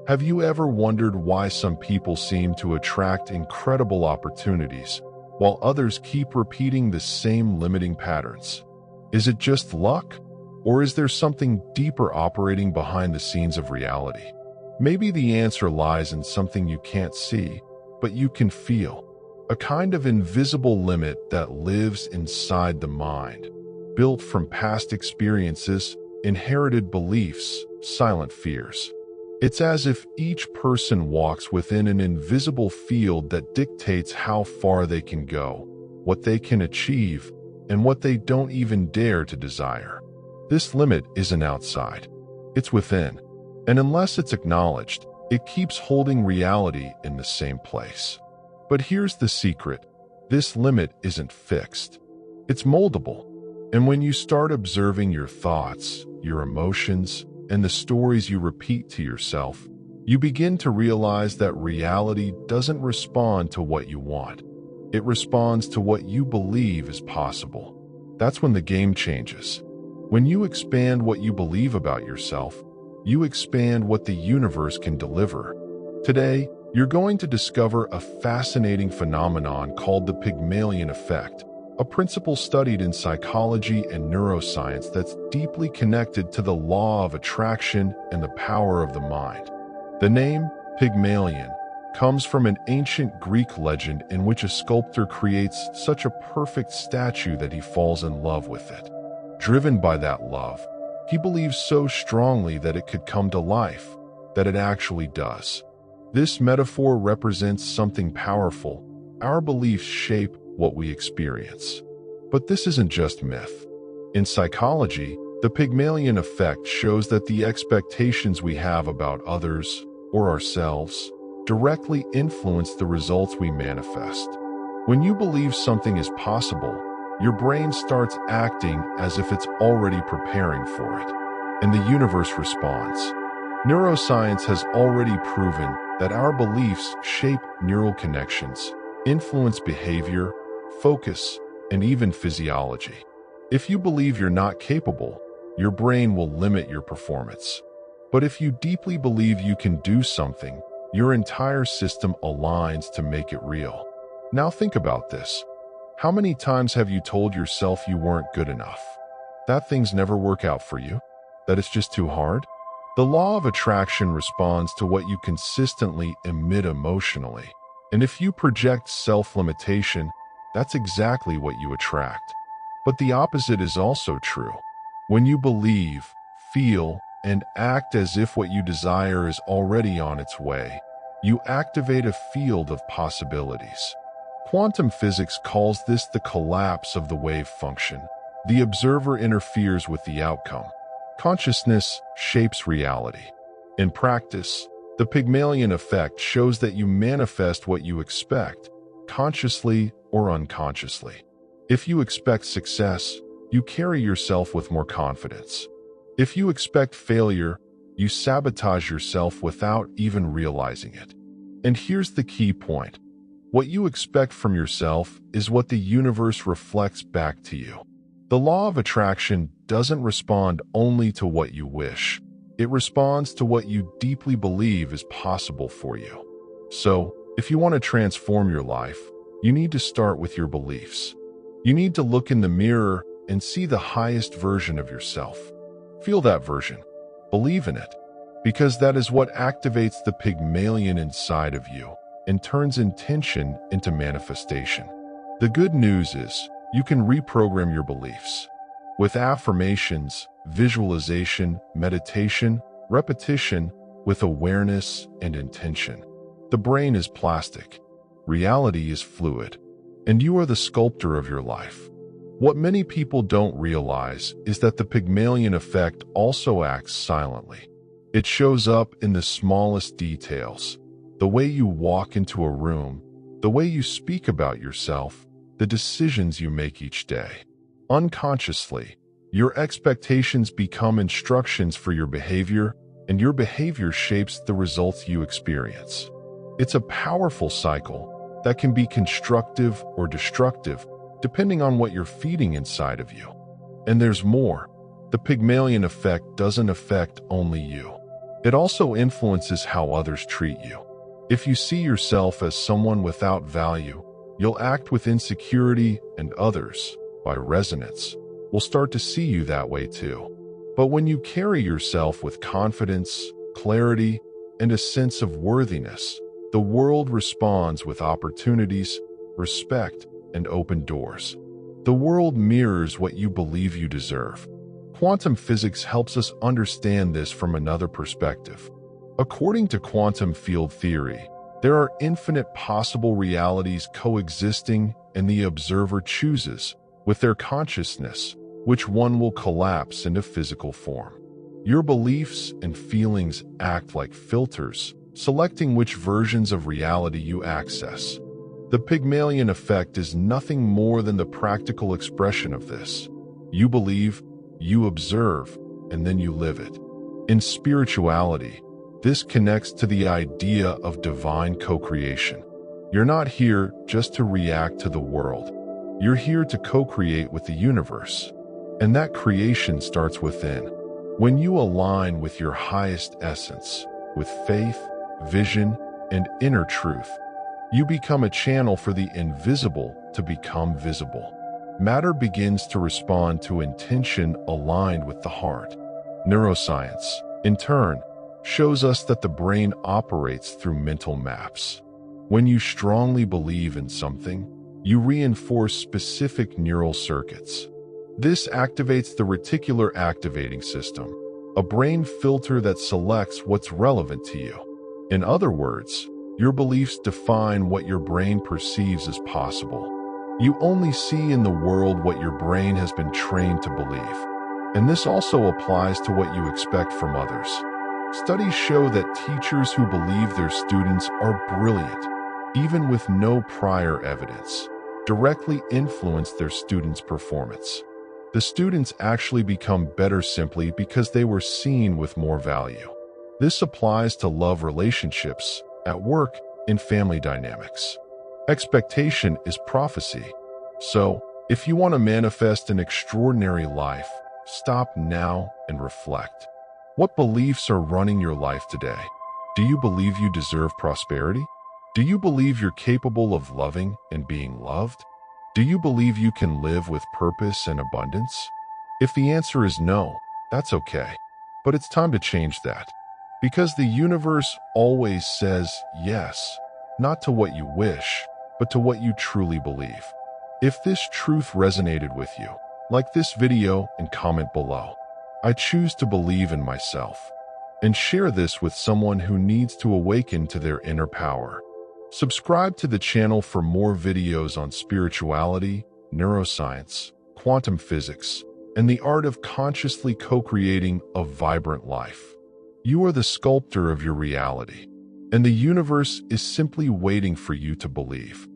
Have you ever wondered why some people seem to attract incredible opportunities, while others keep repeating the same limiting patterns? Is it just luck? Or is there something deeper operating behind the scenes of reality? Maybe the answer lies in something you can't see, but you can feel. A kind of invisible limit that lives inside the mind, built from past experiences, inherited beliefs, silent fears. It's as if each person walks within an invisible field that dictates how far they can go, what they can achieve, and what they don't even dare to desire. This limit isn't outside. It's within. And unless it's acknowledged, it keeps holding reality in the same place. But here's the secret. This limit isn't fixed. It's moldable. And when you start observing your thoughts, your emotions, and the stories you repeat to yourself, you begin to realize that reality doesn't respond to what you want. It responds to what you believe is possible. That's when the game changes. When you expand what you believe about yourself, you expand what the universe can deliver. Today, you're going to discover a fascinating phenomenon called the Pygmalion Effect, a principle studied in psychology and neuroscience that's deeply connected to the law of attraction and the power of the mind. The name Pygmalion comes from an ancient Greek legend in which a sculptor creates such a perfect statue that he falls in love with it. Driven by that love, he believes so strongly that it could come to life, that it actually does. This metaphor represents something powerful. Our beliefs shape what we experience. But this isn't just myth. In psychology, the Pygmalion Effect shows that the expectations we have about others or ourselves directly influence the results we manifest. When you believe something is possible, your brain starts acting as if it's already preparing for it, and the universe responds. Neuroscience has already proven that our beliefs shape neural connections, influence behavior, focus, and even physiology. If you believe you're not capable, your brain will limit your performance. But if you deeply believe you can do something, your entire system aligns to make it real. Now think about this. How many times have you told yourself you weren't good enough? That things never work out for you? That it's just too hard? The law of attraction responds to what you consistently emit emotionally. And if you project self-limitation, that's exactly what you attract. But the opposite is also true. When you believe, feel, and act as if what you desire is already on its way, you activate a field of possibilities. Quantum physics calls this the collapse of the wave function. The observer interferes with the outcome. Consciousness shapes reality. In practice, the Pygmalion Effect shows that you manifest what you expect, consciously or unconsciously. If you expect success, you carry yourself with more confidence. If you expect failure, you sabotage yourself without even realizing it. And here's the key point. What you expect from yourself is what the universe reflects back to you. The law of attraction doesn't respond only to what you wish. It responds to what you deeply believe is possible for you. So, if you want to transform your life, you need to start with your beliefs. You need to look in the mirror and see the highest version of yourself. Feel that version. Believe in it. Because that is what activates the Pygmalion inside of you and turns intention into manifestation. The good news is, you can reprogram your beliefs. With affirmations, visualization, meditation, repetition, with awareness and intention. The brain is plastic. Reality is fluid. And you are the sculptor of your life. What many people don't realize is that the Pygmalion Effect also acts silently. It shows up in the smallest details. The way you walk into a room, the way you speak about yourself, the decisions you make each day. Unconsciously, your expectations become instructions for your behavior, and your behavior shapes the results you experience. It's a powerful cycle that can be constructive or destructive, depending on what you're feeding inside of you. And there's more. The Pygmalion Effect doesn't affect only you. It also influences how others treat you. If you see yourself as someone without value, you'll act with insecurity, and others, by resonance, will start to see you that way too. But when you carry yourself with confidence, clarity, and a sense of worthiness, the world responds with opportunities, respect, and open doors. The world mirrors what you believe you deserve. Quantum physics helps us understand this from another perspective. According to quantum field theory, there are infinite possible realities coexisting, and the observer chooses, with their consciousness, which one will collapse into physical form. Your beliefs and feelings act like filters, selecting which versions of reality you access. The Pygmalion Effect is nothing more than the practical expression of this. You believe, you observe, and then you live it. In spirituality, this connects to the idea of divine co-creation. You're not here just to react to the world. You're here to co-create with the universe. And that creation starts within. When you align with your highest essence, with faith, vision, and inner truth, you become a channel for the invisible to become visible. Matter begins to respond to intention aligned with the heart. Neuroscience, in turn, shows us that the brain operates through mental maps. When you strongly believe in something, you reinforce specific neural circuits. This activates the Reticular Activating System, a brain filter that selects what's relevant to you. In other words, your beliefs define what your brain perceives as possible. You only see in the world what your brain has been trained to believe. And this also applies to what you expect from others. Studies show that teachers who believe their students are brilliant, even with no prior evidence, directly influence their students' performance. The students actually become better simply because they were seen with more value. This applies to love relationships, at work, in family dynamics. Expectation is prophecy. So, if you want to manifest an extraordinary life, stop now and reflect. What beliefs are running your life today? Do you believe you deserve prosperity? Do you believe you're capable of loving and being loved? Do you believe you can live with purpose and abundance? If the answer is no, that's okay. But it's time to change that. Because the universe always says yes, not to what you wish, but to what you truly believe. If this truth resonated with you, like this video and comment below. I choose to believe in myself. And share this with someone who needs to awaken to their inner power. Subscribe to the channel for more videos on spirituality, neuroscience, quantum physics, and the art of consciously co-creating a vibrant life. You are the sculptor of your reality, and the universe is simply waiting for you to believe.